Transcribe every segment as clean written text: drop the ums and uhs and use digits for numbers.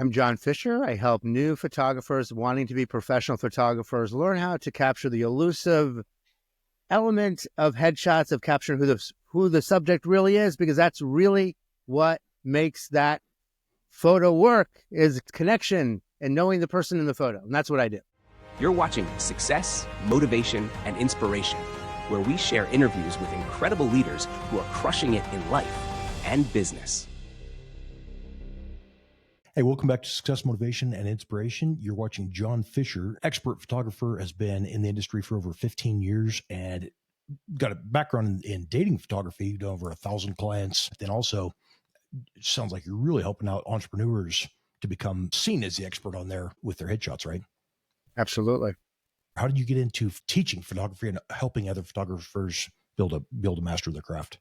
I'm Jon Fischer. I help new photographers wanting to be professional photographers learn how to capture the elusive element of headshots, of capturing who the subject really is, because that's really what makes that photo work, is connection and knowing the person in the photo. And that's what I do. You're watching Success, Motivation, and Inspiration, where we share interviews with incredible leaders who are crushing it in life and business. Hey, welcome back to Success, Motivation, and Inspiration. You're watching Jon Fischer, expert photographer, has been in the industry for over 15 years and got a background in dating photography, done over 1,000 clients. Then also, it sounds like you're really helping out entrepreneurs to become seen as the expert on there with their headshots, right? Absolutely. How did you get into teaching photography and helping other photographers build a master of their craft?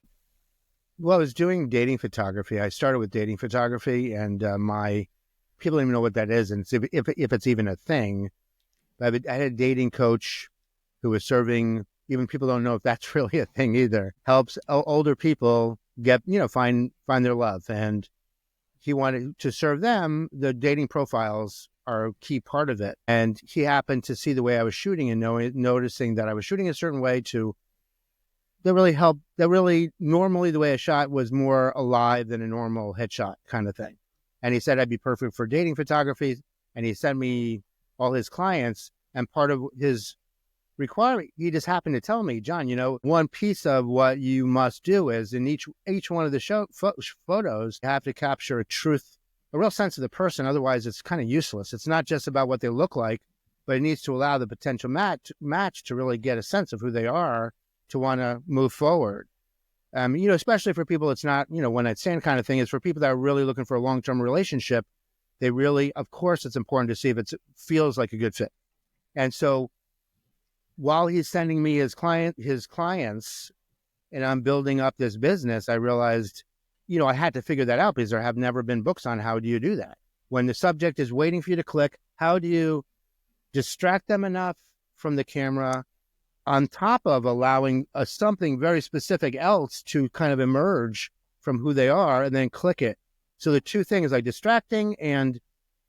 Well, I was doing dating photography. I started with dating photography, and people don't even know what that is, and if it's even a thing. I had a dating coach who was serving. Even people don't know if that's really a thing either. Helps older people get find their love, and he wanted to serve them. The dating profiles are a key part of it, and he happened to see the way I was shooting and noticing that I was shooting a certain way that really helped. That really, normally the way I shot was more alive than a normal headshot kind of thing. And he said I'd be perfect for dating photography. And he sent me all his clients. And part of his requirement, he just happened to tell me, Jon, one piece of what you must do is in each one of the photos, you have to capture a real sense of the person. Otherwise, it's kind of useless. It's not just about what they look like, but it needs to allow the potential match to really get a sense of who they are, to want to move forward. Especially for people, it's not, one night stand kind of thing. It's for people that are really looking for a long-term relationship. They really, of course, it's important to see if it feels like a good fit. And so while he's sending me his clients, and I'm building up this business, I realized, I had to figure that out, because there have never been books on how do you do that. When the subject is waiting for you to click, how do you distract them enough from the camera, on top of allowing something very specific else to kind of emerge from who they are, and then click it. So the two things, like distracting and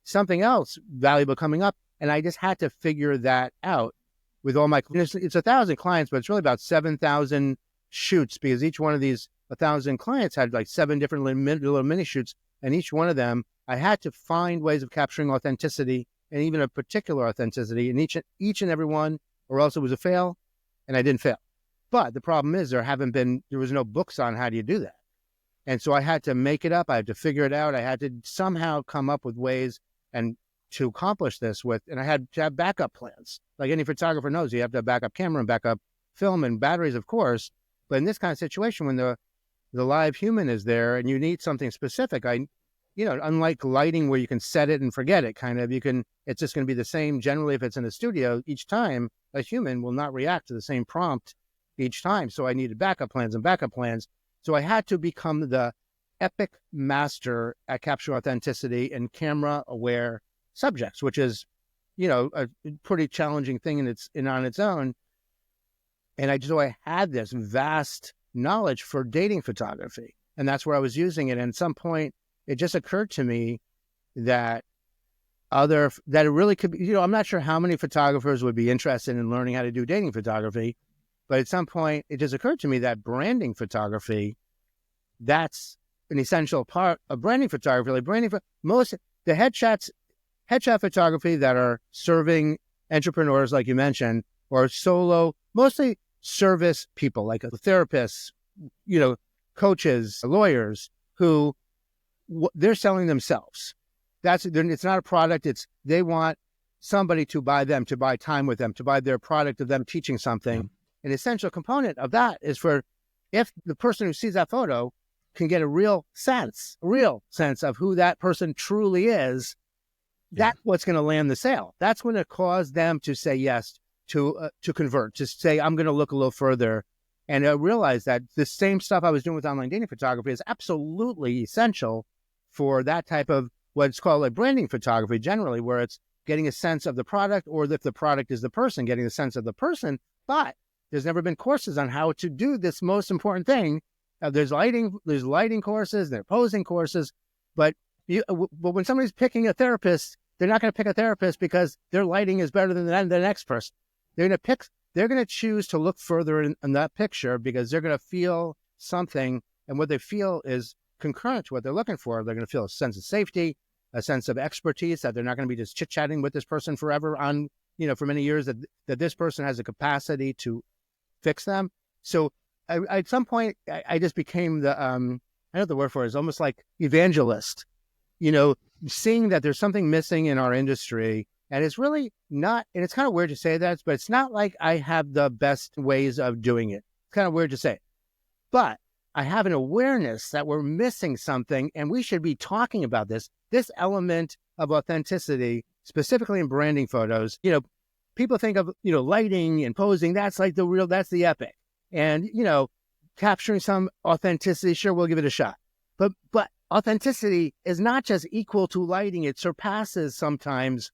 something else valuable coming up. And I just had to figure that out with all my, it's 1,000 clients, but it's really about 7,000 shoots, because each one of these 1,000 clients had like 7 different little mini shoots. And each one of them, I had to find ways of capturing authenticity, and even a particular authenticity in each and every one, or else it was a fail. And I didn't fail. But the problem is there was no books on how do you do that. And so I had to make it up. I had to figure it out. I had to somehow come up with ways and to accomplish this and I had to have backup plans. Like any photographer knows, you have to have backup camera and backup film and batteries, of course. But in this kind of situation, when the live human is there and you need something specific, unlike lighting where you can set it and forget it, it's just going to be the same. Generally, if it's in a studio, each time a human will not react to the same prompt each time. So I needed backup plans. So I had to become the epic master at capturing authenticity and camera aware subjects, which is, a pretty challenging thing on its own. And I had this vast knowledge for dating photography, and that's where I was using it. And at some point, it just occurred to me that it really could be, I'm not sure how many photographers would be interested in learning how to do dating photography, but at some point it just occurred to me that branding photography, that's an essential part of branding photography. Like most the headshot photography that are serving entrepreneurs, like you mentioned, or mostly service people, like therapists, coaches, lawyers, who they're selling themselves. It's not a product. They want somebody to buy time with them, to buy their product of them teaching something. Mm-hmm. An essential component of that is if the person who sees that photo can get a real sense of who that person truly is, that's what's going to land the sale. That's going to cause them to say yes, to convert, to say, I'm going to look a little further. And I realized that the same stuff I was doing with online dating photography is absolutely essential for that type of what's called like branding photography generally, where it's getting a sense of the product, or if the product is the person, getting a sense of the person. But there's never been courses on how to do this most important thing. There's lighting courses, there are posing courses, but But when somebody's picking a therapist, they're not going to pick a therapist because their lighting is better than the next person. They're going to choose to look further in that picture because they're going to feel something, and what they feel is concurrent to what they're looking for. They're going to feel a sense of safety, a sense of expertise, that they're not going to be just chit-chatting with this person forever for many years, that this person has a capacity to fix them. So at some point, I just became I don't know the word for it, is almost like evangelist, seeing that there's something missing in our industry. And it's really not, and it's kind of weird to say that, but it's not like I have the best ways of doing it. It's kind of weird to say, but I have an awareness that we're missing something, and we should be talking about this element of authenticity, specifically in branding photos. People think of, lighting and posing. That's like that's the epic. And, capturing some authenticity, sure, we'll give it a shot. But authenticity is not just equal to lighting. It surpasses sometimes,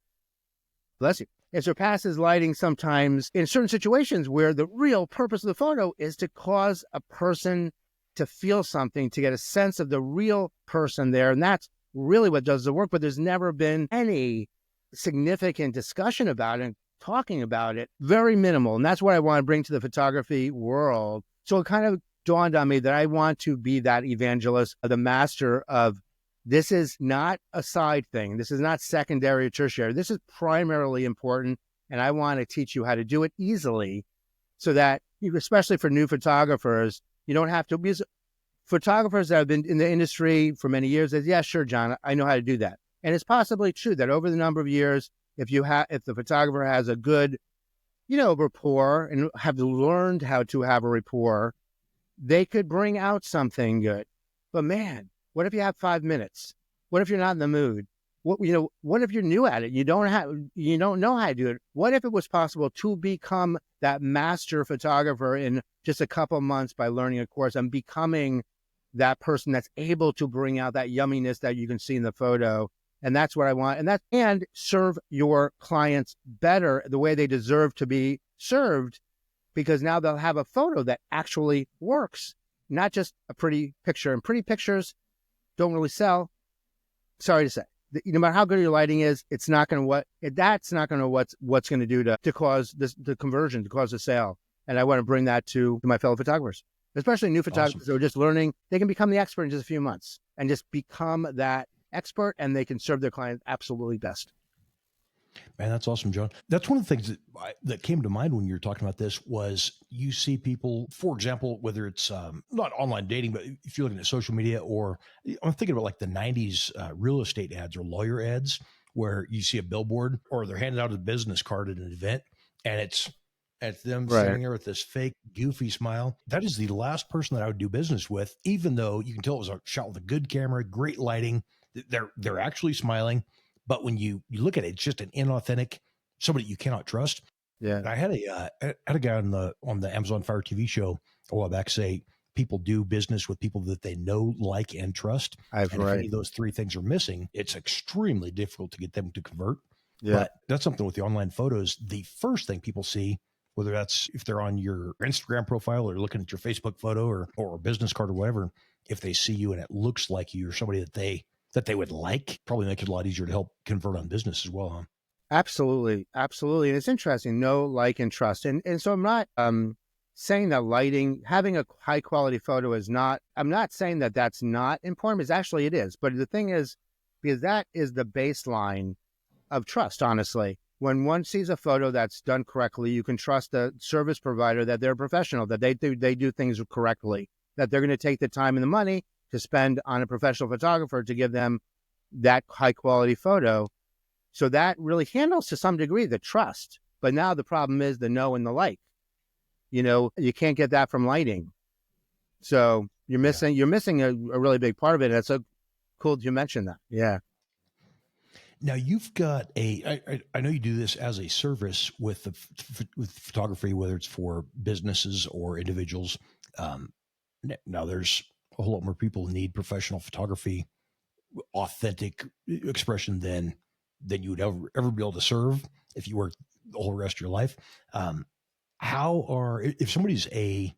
bless you, it surpasses lighting sometimes in certain situations where the real purpose of the photo is to cause a person to feel something, to get a sense of the real person there. And that's really what does the work. But there's never been any significant discussion about it, talking about it, very minimal. And that's what I want to bring to the photography world. So it kind of dawned on me that I want to be that evangelist, the master of, this is not a side thing. This is not secondary or tertiary. This is primarily important. And I want to teach you how to do it easily so that, especially for new photographers, you don't have to, because photographers that have been in the industry for many years says, yeah, sure, John, I know how to do that. And it's possibly true that over the number of years, if the photographer has a good, rapport and have learned how to have a rapport, they could bring out something good. But man, what if you have 5 minutes? What if you're not in the mood? What if you're new at it? You don't know how to do it. What if it was possible to become that master photographer in just a couple of months by learning a course and becoming that person that's able to bring out that yumminess that you can see in the photo? And that's what I want. And serve your clients better the way they deserve to be served, because now they'll have a photo that actually works, not just a pretty picture. And pretty pictures don't really sell. Sorry to say. No matter how good your lighting is, it's not going to that's not going to what's going to do to cause the conversion, to cause a sale. And I want to bring that to my fellow photographers, especially new photographers who are just learning. They can become the expert in just a few months and just become that expert, and they can serve their clients absolutely best. Man, that's awesome, John. That's one of the things that came to mind when you were talking about this was you see people, for example, whether it's not online dating, but if you're looking at social media, or I'm thinking about like the 90s real estate ads or lawyer ads where you see a billboard or they're handing out a business card at an event and it's them sitting there with this fake goofy smile. That is the last person that I would do business with, even though you can tell it was a shot with a good camera, great lighting. They're actually smiling. But when you look at it, it's just an inauthentic, somebody you cannot trust. Yeah. And I had a guy on the Amazon Fire TV show a while back say people do business with people that they know, like, and trust. If any of those three things are missing, it's extremely difficult to get them to convert. Yeah. But that's something with the online photos. The first thing people see, whether that's if they're on your Instagram profile or looking at your Facebook photo or a business card or whatever, if they see you and it looks like you or somebody that they would like, probably make it a lot easier to help convert on business as well, huh? Absolutely. Absolutely. And it's interesting, know, like, and trust. And so I'm not saying that lighting, having a high quality photo is not, I'm not saying that that's not important, because actually it is. But the thing is, because that is the baseline of trust, honestly. When one sees a photo that's done correctly, you can trust the service provider that they're professional, that they do things correctly, that they're going to take the time and the money to spend on a professional photographer to give them that high quality photo. So that really handles to some degree the trust. But now the problem is the know and the like. You can't get that from lighting. So you're missing a really big part of it. That's so cool that you mentioned that. Yeah. Now you've got I know you do this as a service with with photography, whether it's for businesses or individuals. Now there's a whole lot more people need professional photography, authentic expression than you would ever be able to serve if you work the whole rest of your life. If somebody's a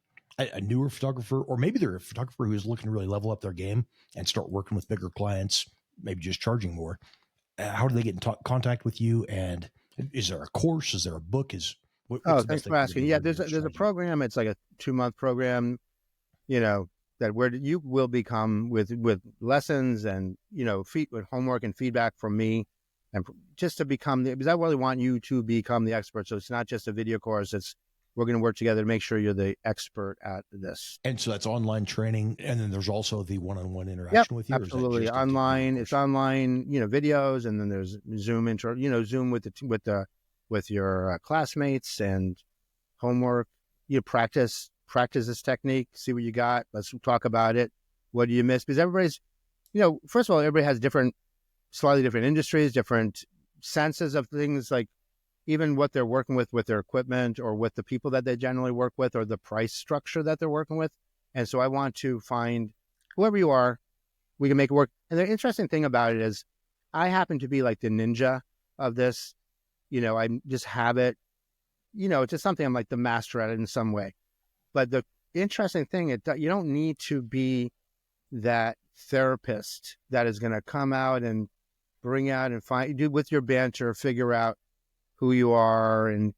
newer photographer, or maybe they're a photographer who is looking to really level up their game and start working with bigger clients, maybe just charging more. How do they get in contact with you? And is there a course? Is there a book? What's Oh, the best thanks thing for for asking. them Yeah, to there's learn a strategy? program. It's like a 2-month program, you know, that where you will become with lessons and, with homework and feedback from me, and just to become because I really want you to become the expert. So it's not just a video course. We're going to work together to make sure you're the expert at this. And so that's online training, and then there's also the one-on-one Yep, interaction with you, or is that absolutely just a video online. course? It's online, videos, and then there's Zoom Zoom with your classmates and homework. You practice this technique, see what you got. Let's talk about it. What do you miss? Because everybody's, first of all, everybody has slightly different industries, different senses of things, like even what they're working with their equipment or with the people that they generally work with or the price structure that they're working with. And so I want to find whoever you are, we can make it work. And the interesting thing about it is I happen to be like the ninja of this. I just have it, it's just something I'm like the master at it in some way. But the interesting thing is that you don't need to be that therapist that is going to come out and bring out and do with your banter, figure out who you are. And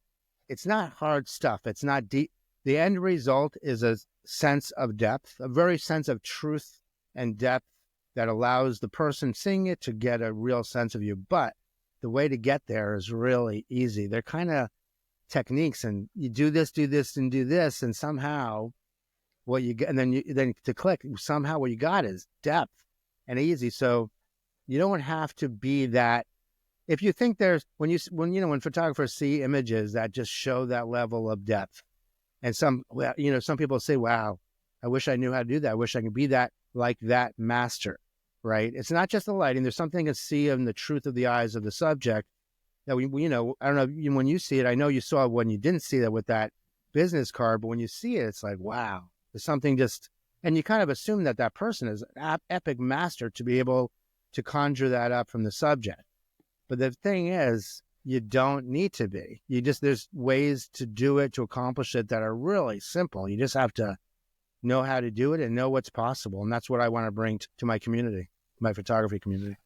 it's not hard stuff. It's not deep. The end result is a sense of depth, a very sense of truth and depth that allows the person seeing it to get a real sense of you. But the way to get there is really easy. They're kind of techniques, and you do this, and do this, and somehow what you get, and then to click, somehow what you got is depth and easy. So you don't have to be that. If you think when photographers see images that just show that level of depth, and some people say, wow, I wish I knew how to do that. I wish I could be that, like that master, right? It's not just the lighting. There's something to see in the truth of the eyes of the subject that I don't know, when you see it, I know you saw it when you didn't see that with that business card, but when you see it, it's like, wow, there's something and you kind of assume that person is an epic master to be able to conjure that up from the subject. But the thing is, you don't need to be. There's ways to do it, to accomplish it, that are really simple. You just have to know how to do it and know what's possible. And that's what I want to bring to my community, my photography community.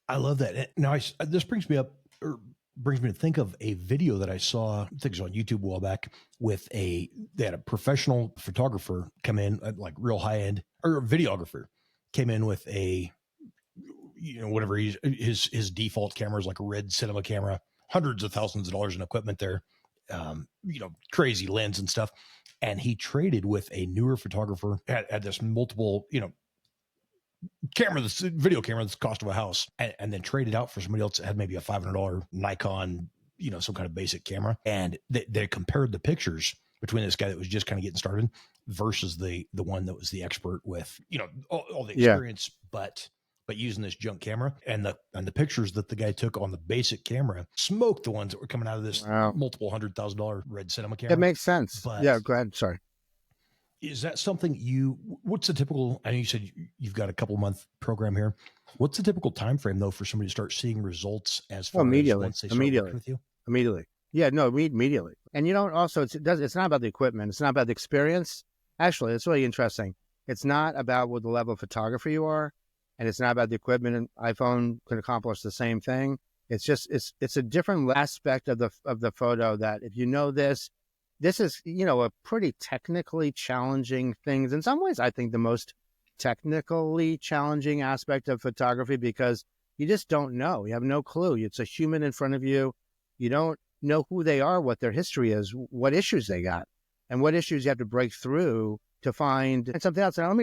I love that. Now, this brings me to think of a video that I saw, I think it was on YouTube a while back, they had a professional photographer come in, like real high end, or a videographer came in with whatever his default camera is, like a red cinema camera, hundreds of thousands of dollars in equipment there, crazy lens and stuff. And he traded with a newer photographer at this multiple, this video camera that's the cost of a house, and then traded out for somebody else that had maybe a $500 Nikon, some kind of basic camera. And they compared the pictures between this guy that was just kind of getting started versus the one that was the expert with, all the experience, but using this junk camera. And the pictures that the guy took on the basic camera smoked the ones that were coming out of this multiple $100,000 red cinema camera. It makes sense. But yeah, go ahead. Sorry. Is that something what's the typical, I know you said you've got a couple month program here. What's the typical time frame though for somebody to start seeing results as far as once they start working with you? Immediately. Yeah, no, immediately. And it's not about the equipment. It's not about the experience. Actually, it's really interesting. It's not about what the level of photographer you are, and it's not about the equipment. And iPhone can accomplish the same thing. It's just, it's a different aspect of the photo that if you know this is, a pretty technically challenging thing. In some ways, I think the most technically challenging aspect of photography, because you just don't know. You have no clue. It's a human in front of you. You don't know who they are, what their history is, what issues they got, and what issues you have to break through to find and something else. Now,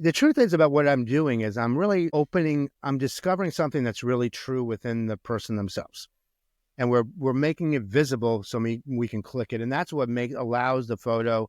the truth is about what I'm doing is I'm discovering something that's really true within the person themselves. And we're making it visible so we can click it. And that's what allows the photo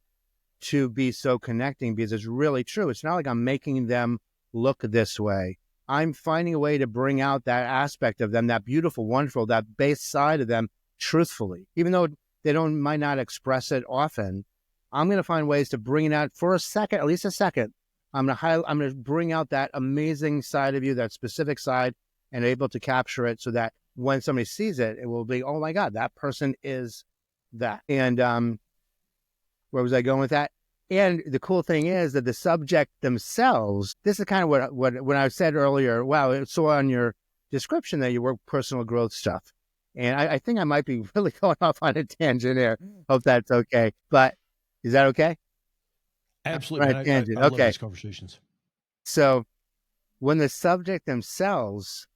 to be so connecting, because it's really true. It's not like I'm making them look this way. I'm finding a way to bring out that aspect of them, that beautiful, wonderful, that base side of them truthfully. Even though they might not express it often, I'm going to find ways to bring it out for a second, at least a second. I'm going to bring out that amazing side of you, that specific side, and able to capture it so that when somebody sees it, it will be, oh my God, that person is that. And where was I going with that? And the cool thing is that the subject themselves, this is kind of what when I said earlier, wow, it's so on your description that you work personal growth stuff. And I think I might be really going off on a tangent here. Hope that's okay. But is that okay? Absolutely. Right, Man, tangent. I love Okay. these conversations. So when the subject themselves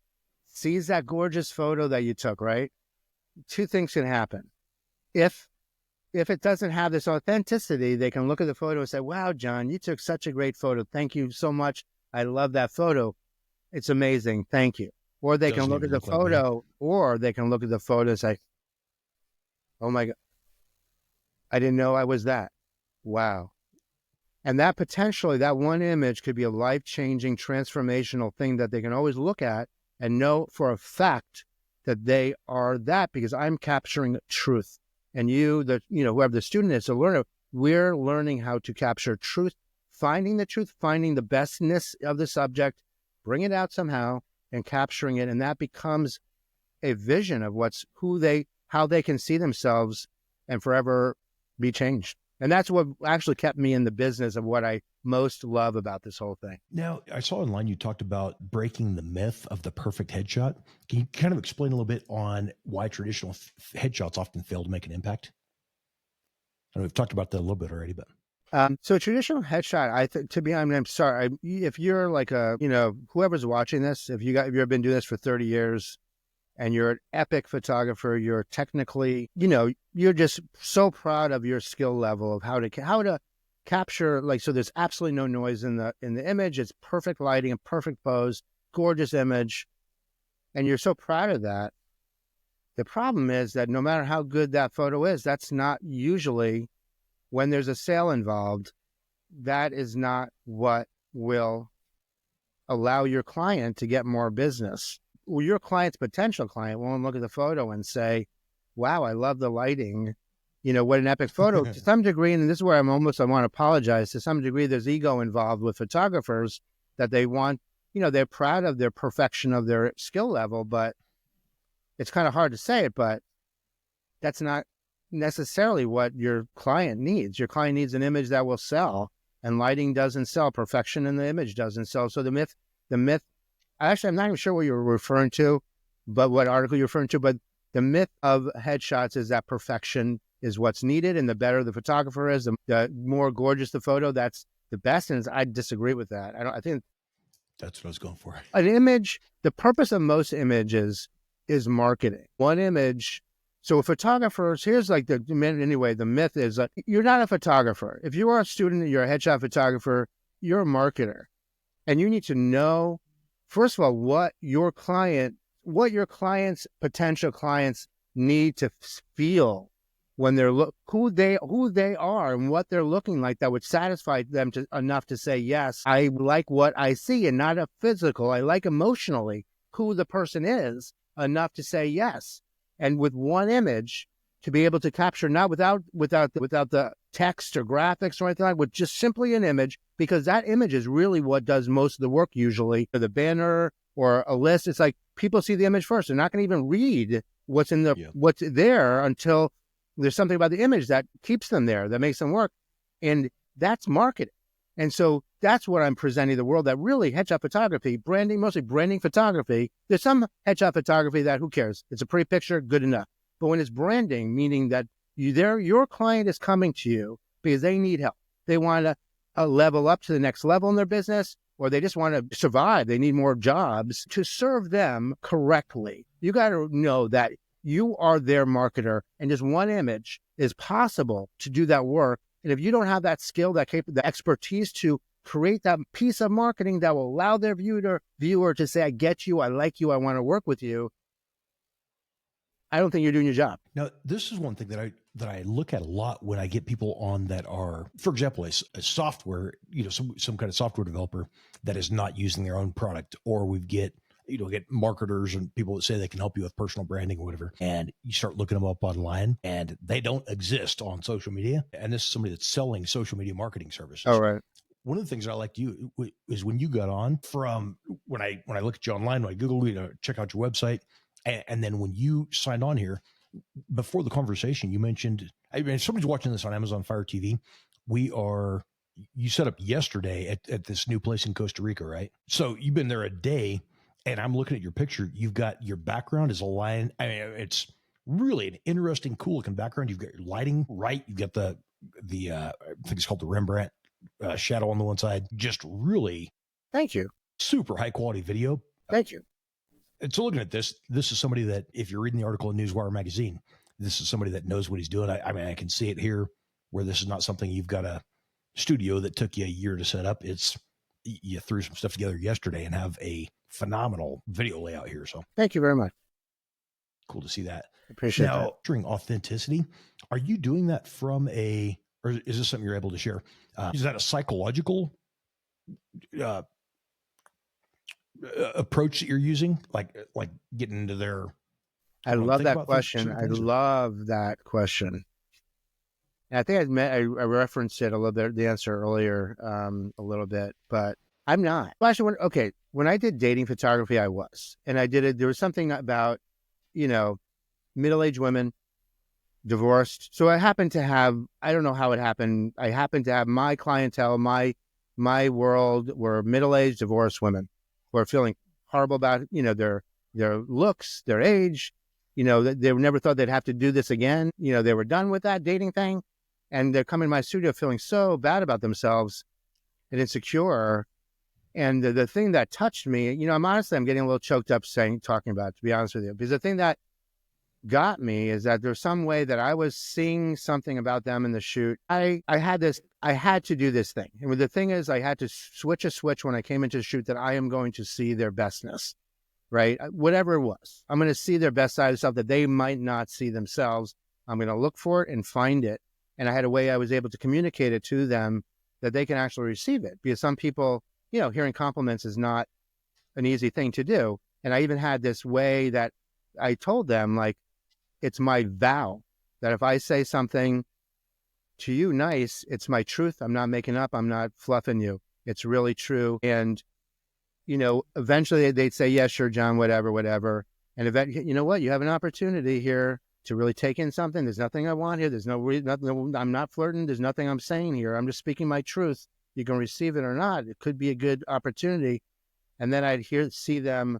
sees that gorgeous photo that you took, right? Two things can happen. If it doesn't have this authenticity, they can look at the photo and say, wow, Jon, you took such a great photo. Thank you so much. I love that photo. It's amazing. Thank you. Or they can Doesn't look at even the look like me. photo, or they can look at the photo and say, oh my God, I didn't know I was that. Wow. And that potentially, that one image could be a life-changing, transformational thing that they can always look at and know for a fact that they are that, because I'm capturing truth. And you, whoever the student is, the learner, we're learning how to capture truth, finding the truth, finding the bestness of the subject, bring it out somehow, and capturing it. And that becomes a vision of how they can see themselves and forever be changed. And that's what actually kept me in the business of what I most love about this whole thing. Now, I saw online you talked about breaking the myth of the perfect headshot. Can you kind of explain a little bit on why traditional headshots often fail to make an impact? I know we've talked about that a little bit already, but so traditional headshot, to be honest, I'm sorry. If you're like whoever's watching this, if you've been doing this for 30 years and you're an epic photographer, you're technically, you're just so proud of your skill level of how to capture, so there's absolutely no noise in the image. It's perfect lighting, a perfect pose, gorgeous image. And you're so proud of that. The problem is that no matter how good that photo is, that's not usually, when there's a sale involved, that is not what will allow your client to get more business. Well, your client's potential client won't look at the photo and say, wow, I love the lighting. What an epic photo. To some degree, and this is where I want to apologize, to some degree, there's ego involved with photographers that they want, they're proud of their perfection of their skill level, but it's kind of hard to say it, but that's not necessarily what your client needs. Your client needs an image that will sell, and lighting doesn't sell. Perfection in the image doesn't sell. So the myth, actually, I'm not even sure what you're referring to, but what article you're referring to, but the myth of headshots is that perfection is what's needed, and the better the photographer is, the more gorgeous the photo, that's the best. And I disagree with that. I think that's what I was going for. An image, the purpose of most images is marketing. One image. So photographers, here's the myth is that you're not a photographer. If you are a student, you're a headshot photographer, you're a marketer. And you need to know, first of all, what your client's potential clients need to feel when they're who they are and what they're looking like, that would satisfy them enough to say, yes, I like what I see, and not a physical. I like emotionally who the person is enough to say yes. And with one image, to be able to capture, not without the text or graphics or anything like that, with just simply an image, because that image is really what does most of the work usually. For the banner or a list, it's like people see the image first. They're not going to even read what's there until there's something about the image that keeps them there, that makes them work. And that's marketing. And so that's what I'm presenting the world, that really headshot photography, branding, mostly branding photography. There's some headshot photography that who cares? It's a pretty picture, good enough. But when it's branding, meaning that your client is coming to you because they need help. They want to level up to the next level in their business, or they just want to survive. They need more jobs. To serve them correctly, you got to know that you are their marketer, and just one image is possible to do that work. And if you don't have that skill, the expertise to create that piece of marketing that will allow their viewer to say, I get you, I like you, I want to work with you, I don't think you're doing your job. Now, this is one thing that I look at a lot when I get people on that are, for example, a software, some kind of software developer that is not using their own product, or we get marketers and people that say they can help you with personal branding or whatever. And you start looking them up online and they don't exist on social media. And this is somebody that's selling social media marketing services. All right. One of the things that I like to you is when you got on, from when I look at you online, when I Google you, check out your website. And then when you signed on here, before the conversation, you mentioned, I mean, somebody's watching this on Amazon Fire TV. you set up yesterday at this new place in Costa Rica, right? So you've been there a day, and I'm looking at your picture. You've got your background is aligned. I mean, it's really an interesting, cool looking background. You've got your lighting right. You've got the I think it's called the Rembrandt shadow on the one side. Just really, Thank you. super high quality video. Thank you. And so looking at this is somebody that, if you're reading the article in Newswire magazine, this is somebody that knows what he's doing. I mean, I can see it here where this is not something you've got a studio that took you a year to set up. It's, you threw some stuff together yesterday and have a phenomenal video layout here. So Thank you very much. cool to see that. Appreciate Now, that. during authenticity, are you doing that from or is this something you're able to share? Is that a psychological approach that you're using? Like getting into their, I love that question. I love that question. And I think I referenced it a little bit, the answer earlier, a little bit, but I'm not. Well, actually, when I did dating photography, I was, and I did it. There was something about, middle-aged women, divorced. So I happened to have, I don't know how it happened. I happened to have my clientele, my world were middle-aged, divorced women who are feeling horrible about, their looks, their age. They never thought they'd have to do this again. They were done with that dating thing. And they're coming to my studio feeling so bad about themselves and insecure. And the thing that touched me, I'm getting a little choked up talking about it, to be honest with you, because the thing that got me is that there's some way that I was seeing something about them in the shoot. I had to do this thing. And the thing is, I had to switch a switch when I came into the shoot that I am going to see their bestness, right? Whatever it was, I'm going to see their best side of stuff that they might not see themselves. I'm going to look for it and find it. And I had a way I was able to communicate it to them that they can actually receive it. Because some people, hearing compliments is not an easy thing to do. And I even had this way that I told them, like, it's my vow that if I say something to you nice, it's my truth. I'm not making up. I'm not fluffing you. It's really true. And, eventually they'd say, yeah, sure, John, whatever. And you know what? You have an opportunity here to really take in something. There's nothing I want here. There's nothing. I'm not flirting. There's nothing I'm saying here. I'm just speaking my truth. You can receive it or not. It could be a good opportunity. And then I'd see them,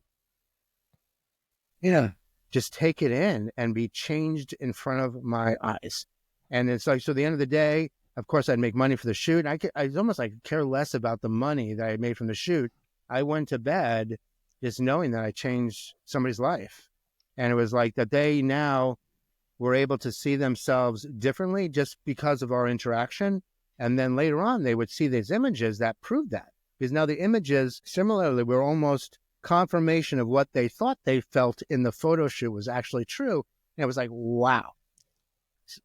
just take it in and be changed in front of my eyes. And it's like, so at the end of the day, of course, I'd make money for the shoot. I almost like care less about the money that I made from the shoot. I went to bed just knowing that I changed somebody's life. And it was like that they now were able to see themselves differently just because of our interaction. And then later on, they would see these images that proved that. Because now the images, similarly, were almost confirmation of what they thought they felt in the photo shoot was actually true. And it was like, wow.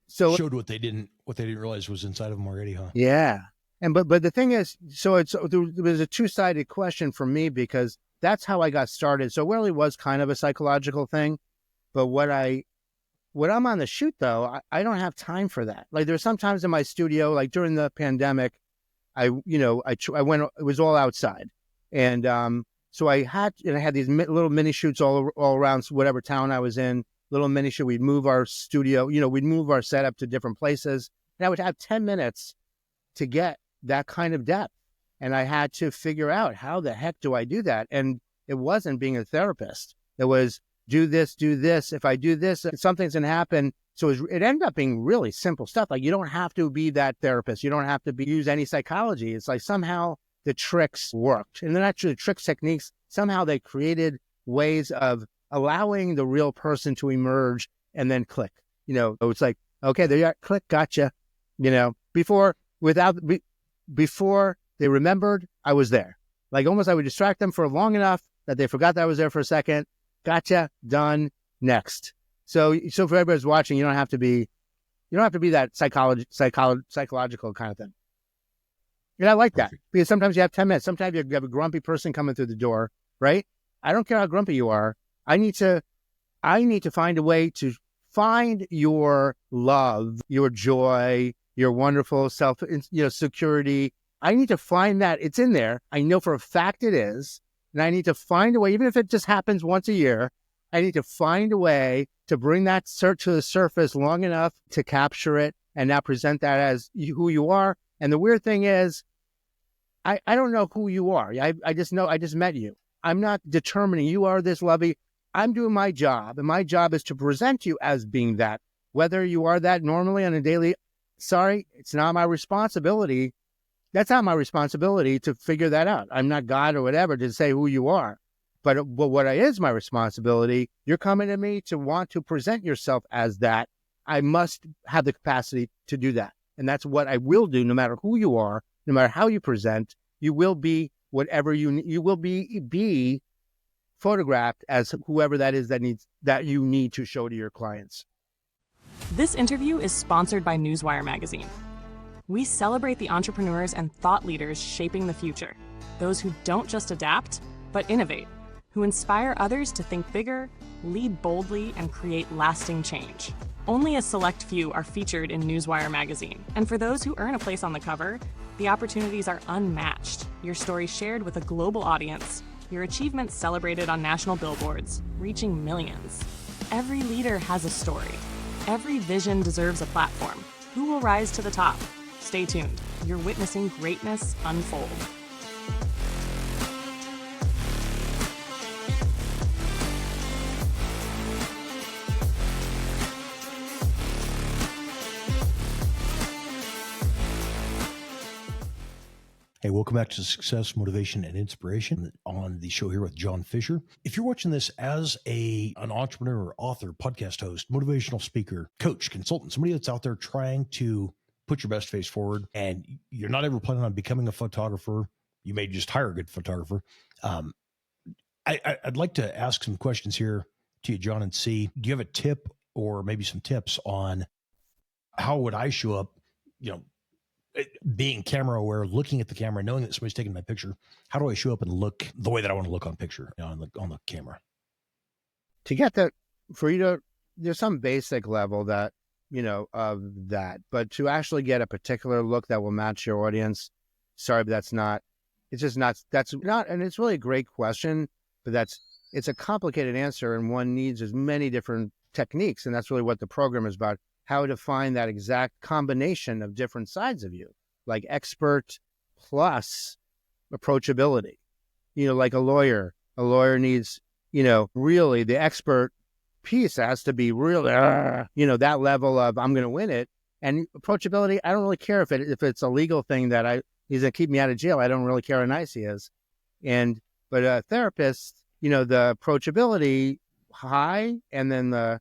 So showed what they didn't realize was inside of them already, huh? Yeah. And but the thing is, there was a two-sided question for me, because that's how I got started. So it really was kind of a psychological thing. But when I'm on the shoot, though, I don't have time for that. Like, there's sometimes in my studio, like during the pandemic, I went, it was all outside. And so I had these little mini shoots all around whatever town I was in, little mini shoot. We'd move our studio, we'd move our setup to different places. And I would have 10 minutes to get that kind of depth. And I had to figure out, how the heck do I do that? And it wasn't being a therapist. It was do this. If I do this, something's going to happen. So it ended up being really simple stuff. Like, you don't have to be that therapist. You don't have to use any psychology. It's like somehow the tricks worked. And then actually the trick techniques, somehow they created ways of allowing the real person to emerge and then click. It's like, okay, there you are, click, gotcha. Before they remembered, I was there. Like, almost I would distract them for long enough that they forgot that I was there for a second. Gotcha, done, next. So for everybody who's watching, you don't have to be that psychological kind of thing. And I like that, because sometimes you have 10 minutes. Sometimes you have a grumpy person coming through the door, right? I don't care how grumpy you are. I need to find a way to find your love, your joy, your wonderful self, security. I need to find that. It's in there. I know for a fact it is. And I need to find a way, even if it just happens once a year, I need to find a way to bring that to the surface long enough to capture it and now present that as who you are. And the weird thing is, I don't know who you are. I just know I just met you. I'm not determining you are this lovey. I'm doing my job, and my job is to present you as being that. Whether you are that normally on a daily, sorry, it's not my responsibility. That's not my responsibility to figure that out. I'm not God or whatever to say who you are. But what is my responsibility, you're coming to me to want to present yourself as that. I must have the capacity to do that. And that's what I will do no matter who you are, no matter how you present. You will be whatever you will be photographed as whoever that is that you need to show to your clients. This interview is sponsored by Newswire magazine. We celebrate the entrepreneurs and thought leaders shaping the future. Those who don't just adapt, but innovate, who inspire others to think bigger, lead boldly, and create lasting change. Only a select few are featured in Newswire magazine. And for those who earn a place on the cover, the opportunities are unmatched. Your story shared with a global audience, your achievements celebrated on national billboards, reaching millions. Every leader has a story. Every vision deserves a platform. Who will rise to the top? Stay tuned. You're witnessing greatness unfold. Hey, welcome back to Success, Motivation, and Inspiration on the show here with Jon Fischer. If you're watching this as an entrepreneur, author, podcast host, motivational speaker, coach, consultant, somebody that's out there trying to put your best face forward, and you're not ever planning on becoming a photographer, you may just hire a good photographer. I'd like to ask some questions here to you, Jon, and see, do you have a tip or maybe some tips on how would I show up, being camera aware, looking at the camera, knowing that somebody's taking my picture? How do I show up and look the way that I want to look on picture, on the camera? To get that, there's some basic level that, of that, but to actually get a particular look that will match your audience, sorry, but that's not, and it's really a great question, but it's a complicated answer, and one needs as many different techniques. And that's really what the program is about. How to find that exact combination of different sides of you, like expert plus approachability. Like a lawyer needs, really the expert piece has to be real, that level of I'm going to win it. And approachability, I don't really care if it's a legal thing that he's going to keep me out of jail. I don't really care how nice he is. But a therapist, the approachability high, and then the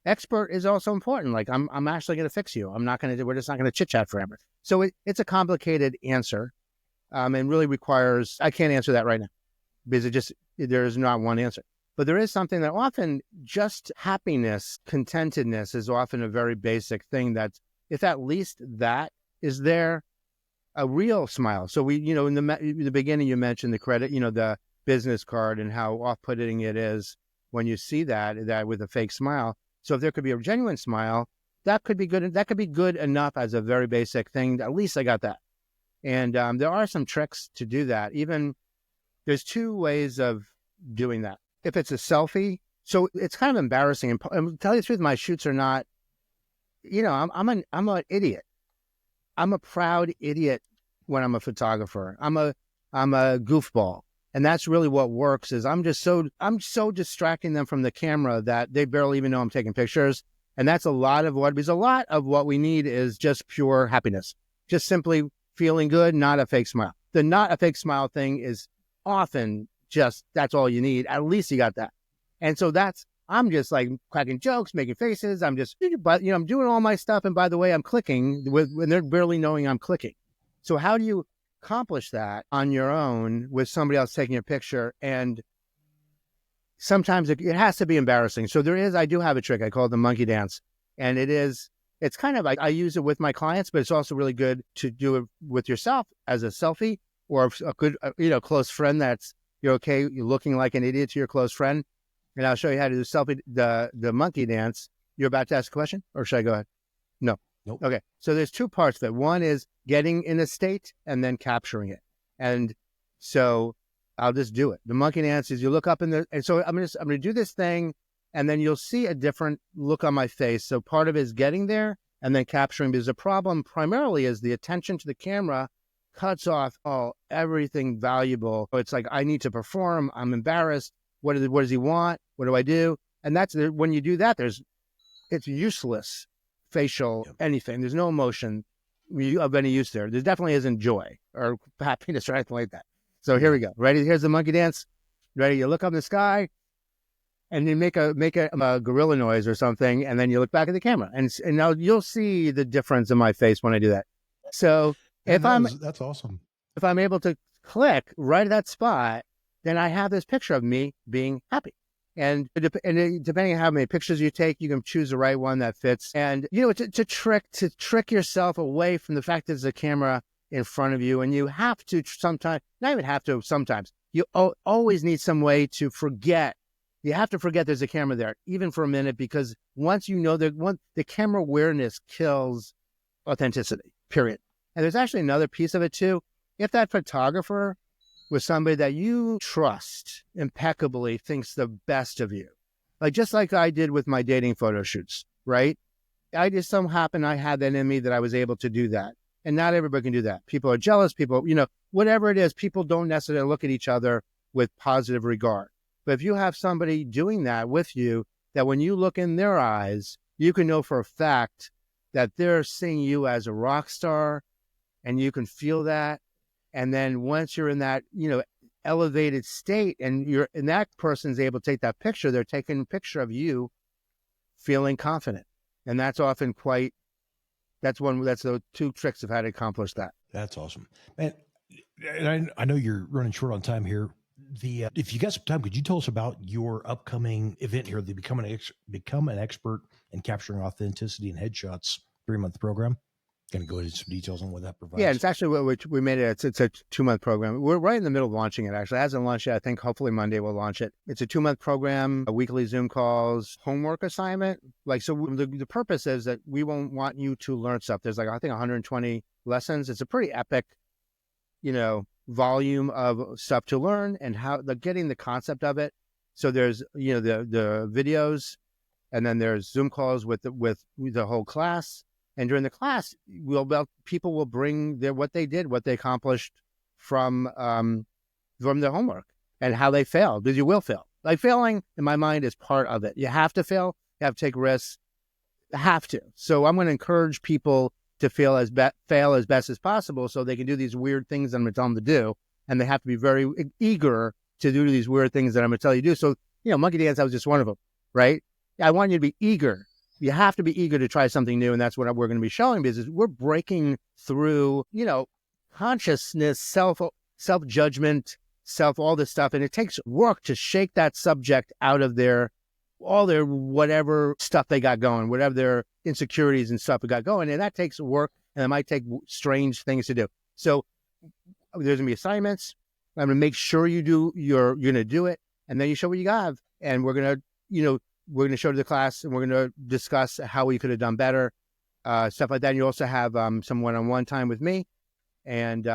expert is also important. Like I'm actually going to fix you. We're just not going to chit chat forever. So it's a complicated answer, and really requires, I can't answer that right now because there is not one answer, but there is something that often just happiness, contentedness is often a very basic thing that if at least that is there, a real smile. So in the beginning, you mentioned the credit, the business card and how off-putting it is when you see that with a fake smile. So if there could be a genuine smile, that could be good. That could be good enough as a very basic thing. At least I got that. And there are some tricks to do that. Even there's two ways of doing that. If it's a selfie, so it's kind of embarrassing. And to tell you the truth, my shoots are not, I'm an idiot. I'm a proud idiot when I'm a photographer. I'm a goofball. And that's really what works is I'm so distracting them from the camera that they barely even know I'm taking pictures. And that's a lot of what we need is just pure happiness, just simply feeling good, not a fake smile. The not a fake smile thing is often that's all you need. At least you got that. And so I'm just like cracking jokes, making faces. I'm doing all my stuff. And by the way, I'm clicking when they're barely knowing I'm clicking. So how do you accomplish that on your own with somebody else taking a picture? And sometimes it has to be embarrassing. So I do have a trick. I call it the monkey dance. And it's kind of, I use it with my clients, but it's also really good to do it with yourself as a selfie or a good, close friend you're looking like an idiot to your close friend. And I'll show you how to do the monkey dance. You're about to ask a question, or should I go ahead? No. Nope. Okay. So there's two parts to it. One is getting in a state and then capturing it. And so I'll just do it. The monkey dance is you look up and so I'm going to do this thing, and then you'll see a different look on my face. So part of it is getting there, and then capturing, because the problem primarily is the attention to the camera cuts off everything valuable. It's like, I need to perform. I'm embarrassed. What does he want? What do I do? And that's when you do that, it's useless facial anything. There's no emotion of any use there. There definitely isn't joy or happiness or anything like that. So here we go. Ready? Here's the monkey dance. Ready? You look up in the sky, and you make a gorilla noise or something, and then you look back at the camera, and now you'll see the difference in my face when I do that. So that's awesome. If I'm able to click right at that spot, then I have this picture of me being happy. And depending on how many pictures you take, you can choose the right one that fits. And to trick yourself away from the fact that there's a camera in front of you, and you have to sometimes, not even have to, sometimes you always need some way to forget. You have to forget there's a camera there, even for a minute, because once you know the camera awareness kills authenticity, period. And there's actually another piece of it too. If that photographer was somebody that you trust impeccably, thinks the best of you, just like I did with my dating photo shoots, right? I just so happened I had that in me that I was able to do that. And not everybody can do that. People are jealous. People, whatever it is, people don't necessarily look at each other with positive regard. But if you have somebody doing that with you, that when you look in their eyes, you can know for a fact that they're seeing you as a rock star, and you can feel that. And then once you're in that, elevated state, and that person's able to take that picture, they're taking a picture of you feeling confident. And that's often that's the two tricks of how to accomplish that. That's awesome. And I know you're running short on time here. If you got some time, could you tell us about your upcoming event here, the Become an Expert in Capturing Authenticity in Headshots 3-month program? Going to go into some details on what that provides. Yeah, it's actually we made it. It's a 2-month program. We're right in the middle of launching it. Actually, it hasn't launched yet. I think hopefully Monday we'll launch it. It's a 2-month program, weekly Zoom calls, homework assignment. The purpose is that we won't want you to learn stuff. There's I think 120 lessons. It's a pretty epic, volume of stuff to learn, and how getting the concept of it. So there's the videos, and then there's Zoom calls with the whole class. And during the class, people will bring what they did, what they accomplished from their homework, and how they failed, because you will fail. Failing, in my mind, is part of it. You have to fail. You have to take risks. You have to. So I'm going to encourage people to fail as best as possible, so they can do these weird things that I'm going to tell them to do. And they have to be very eager to do these weird things that I'm going to tell you to do. So, monkey dance, that was just one of them, right? I want you to be eager. You have to be eager to try something new, and that's what we're going to be showing, because we're breaking through, consciousness, self-judgment, all this stuff, and it takes work to shake that subject out of all their whatever stuff they got going, whatever their insecurities and stuff they got going, and that takes work, and it might take strange things to do. So there's going to be assignments. I'm going to make sure you're going to do it, and then you show what you got, and we're going to show to the class, and we're going to discuss how we could have done better, stuff like that. And you also have some one-on-one time with me, and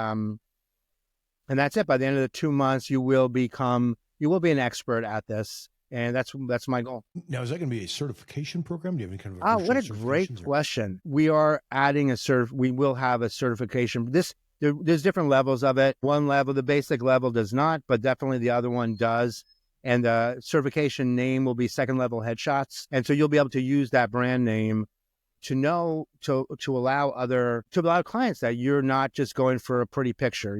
that's it. By the end of the 2 months, you will be an expert at this, and that's my goal. Now, is that going to be a certification program? Do you have any kind of what a great question. We are adding we will have a certification. There's different levels of it. One level, the basic level, does not, but definitely the other one does. And the certification name will be Second Level Headshots. And so you'll be able to use that brand name to allow clients that you're not just going for a pretty picture.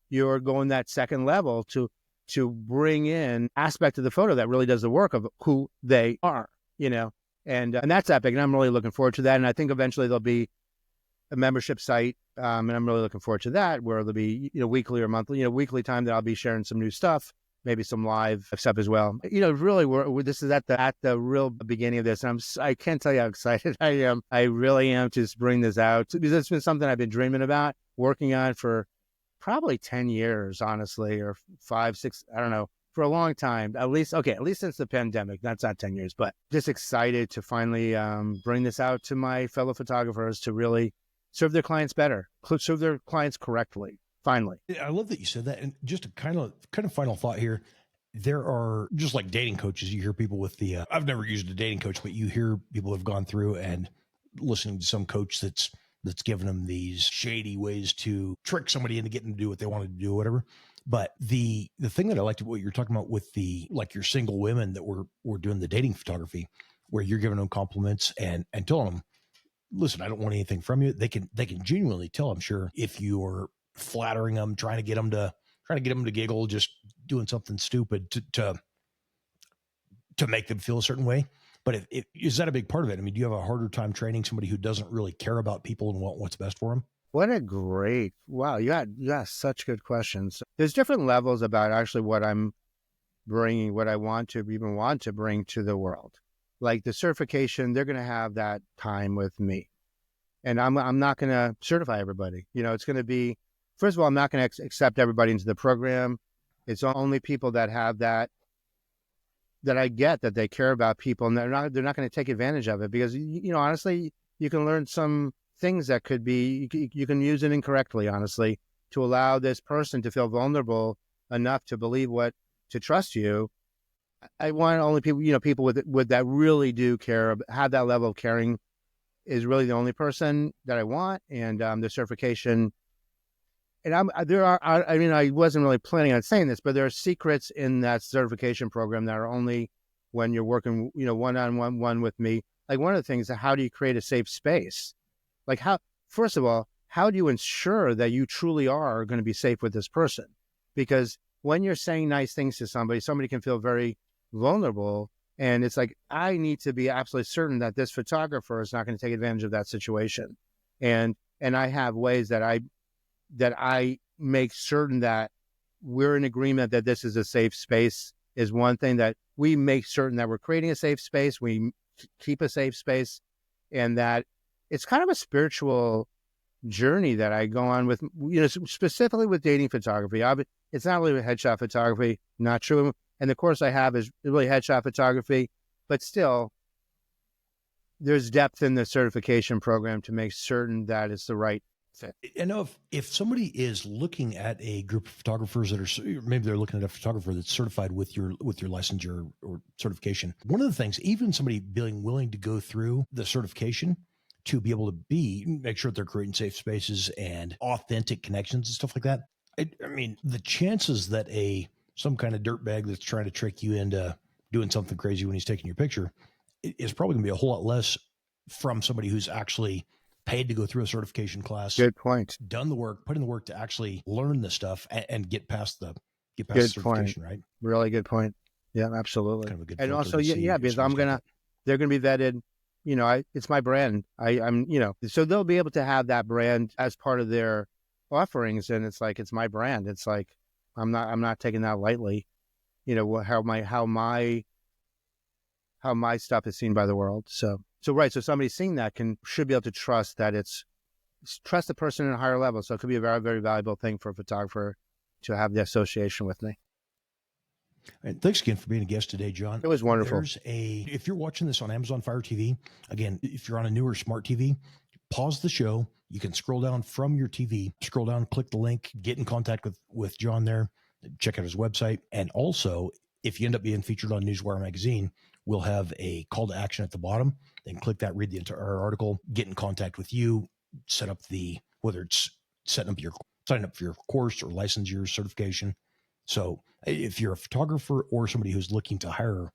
You're going that second level to bring in aspect of the photo that really does the work of who they are, and that's epic. And I'm really looking forward to that. And I think eventually there'll be a membership site. And I'm really looking forward to that, where there'll be, weekly or monthly, weekly time that I'll be sharing some new stuff. Maybe some live stuff as well. Really, this is at the real beginning of this, and I can't tell you how excited I am. I really am to just bring this out, because it's been something I've been dreaming about, working on for probably 10 years, honestly, or 5, 6, I don't know, for a long time. At least since the pandemic. That's not 10 years, but just excited to finally bring this out to my fellow photographers to really serve their clients better, serve their clients correctly. Finally. I love that you said that. And just a kind of final thought here. There are, just like dating coaches, you hear people with I've never used a dating coach, but you hear people have gone through and listening to some coach that's giving them these shady ways to trick somebody into getting to do what they wanted to do, whatever. But the thing that I liked what you're talking about with like your single women that were doing the dating photography, where you're giving them compliments and telling them, listen, I don't want anything from you. They can genuinely tell, I'm sure, if you're flattering them, trying to get them to giggle, just doing something stupid to make them feel a certain way. But is that a big part of it? I mean, do you have a harder time training somebody who doesn't really care about people and want what's best for them? Wow. You got such good questions. There's different levels about actually what I'm bringing, what I want to bring to the world. Like the certification, they're going to have that time with me, and I'm not going to certify everybody. It's going to be, first of all, I'm not going to accept everybody into the program. It's only people that have that I get, that they care about people, and they're not going to take advantage of it, because honestly, you can learn some things that could be, you can use it incorrectly, honestly, to allow this person to feel vulnerable enough to believe to trust you. I want only people, people with that really do care, have that level of caring, is really the only person that I want. And the certification, and I wasn't really planning on saying this, but there are secrets in that certification program that are only when you're working, one-on-one with me. Like one of the things is, how do you create a safe space? Like first of all, how do you ensure that you truly are going to be safe with this person? Because when you're saying nice things to somebody can feel very vulnerable. And it's like, I need to be absolutely certain that this photographer is not going to take advantage of that situation. And I have ways that I make certain that we're in agreement that this is a safe space, is one thing, that we make certain that we're creating a safe space, we keep a safe space, and that it's kind of a spiritual journey that I go on with, specifically with dating photography. It's not really headshot photography, not true. And the course I have is really headshot photography, but still, there's depth in the certification program to make certain that it's the right fit. I know if somebody is looking at a group of photographers that are, maybe they're looking at a photographer that's certified with your licensure or certification. One of the things, even somebody being willing to go through the certification to be able to make sure that they're creating safe spaces and authentic connections and stuff like that. I mean, the chances that some kind of dirtbag that's trying to trick you into doing something crazy when he's taking your picture is probably going to be a whole lot less from somebody who's actually paid to go through a certification class. Good point. Done the work, put in the work to actually learn the stuff and get past the certification, right? Really good point. Yeah, absolutely. Kind of a good and also, because they're going to be vetted. It's my brand. I'm so they'll be able to have that brand as part of their offerings, and it's like, it's my brand. It's like, I'm not taking that lightly. How my stuff is seen by the world. So right. So somebody seeing that should be able to trust that trust the person at a higher level. So it could be a very, very valuable thing for a photographer to have the association with me. And thanks again for being a guest today, John. It was wonderful. If you're watching this on Amazon Fire TV, again, if you're on a newer smart TV, pause the show. You can scroll down from your TV, scroll down, click the link, get in contact with John there, check out his website. And also, if you end up being featured on Newswire magazine, we'll have a call to action at the bottom. Then click that, read the entire article, get in contact with you, set up whether it's signing up for your course or license your certification. So if you're a photographer or somebody who's looking to hire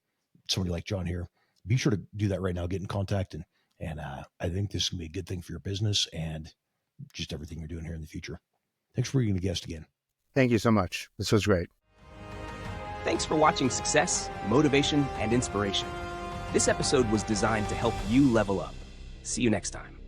somebody like John here, be sure to do that right now. Get in contact, and I think this is going to be a good thing for your business and just everything you're doing here in the future. Thanks for being a guest again. Thank you so much. This was great. Thanks for watching Success, Motivation, and Inspiration. This episode was designed to help you level up. See you next time.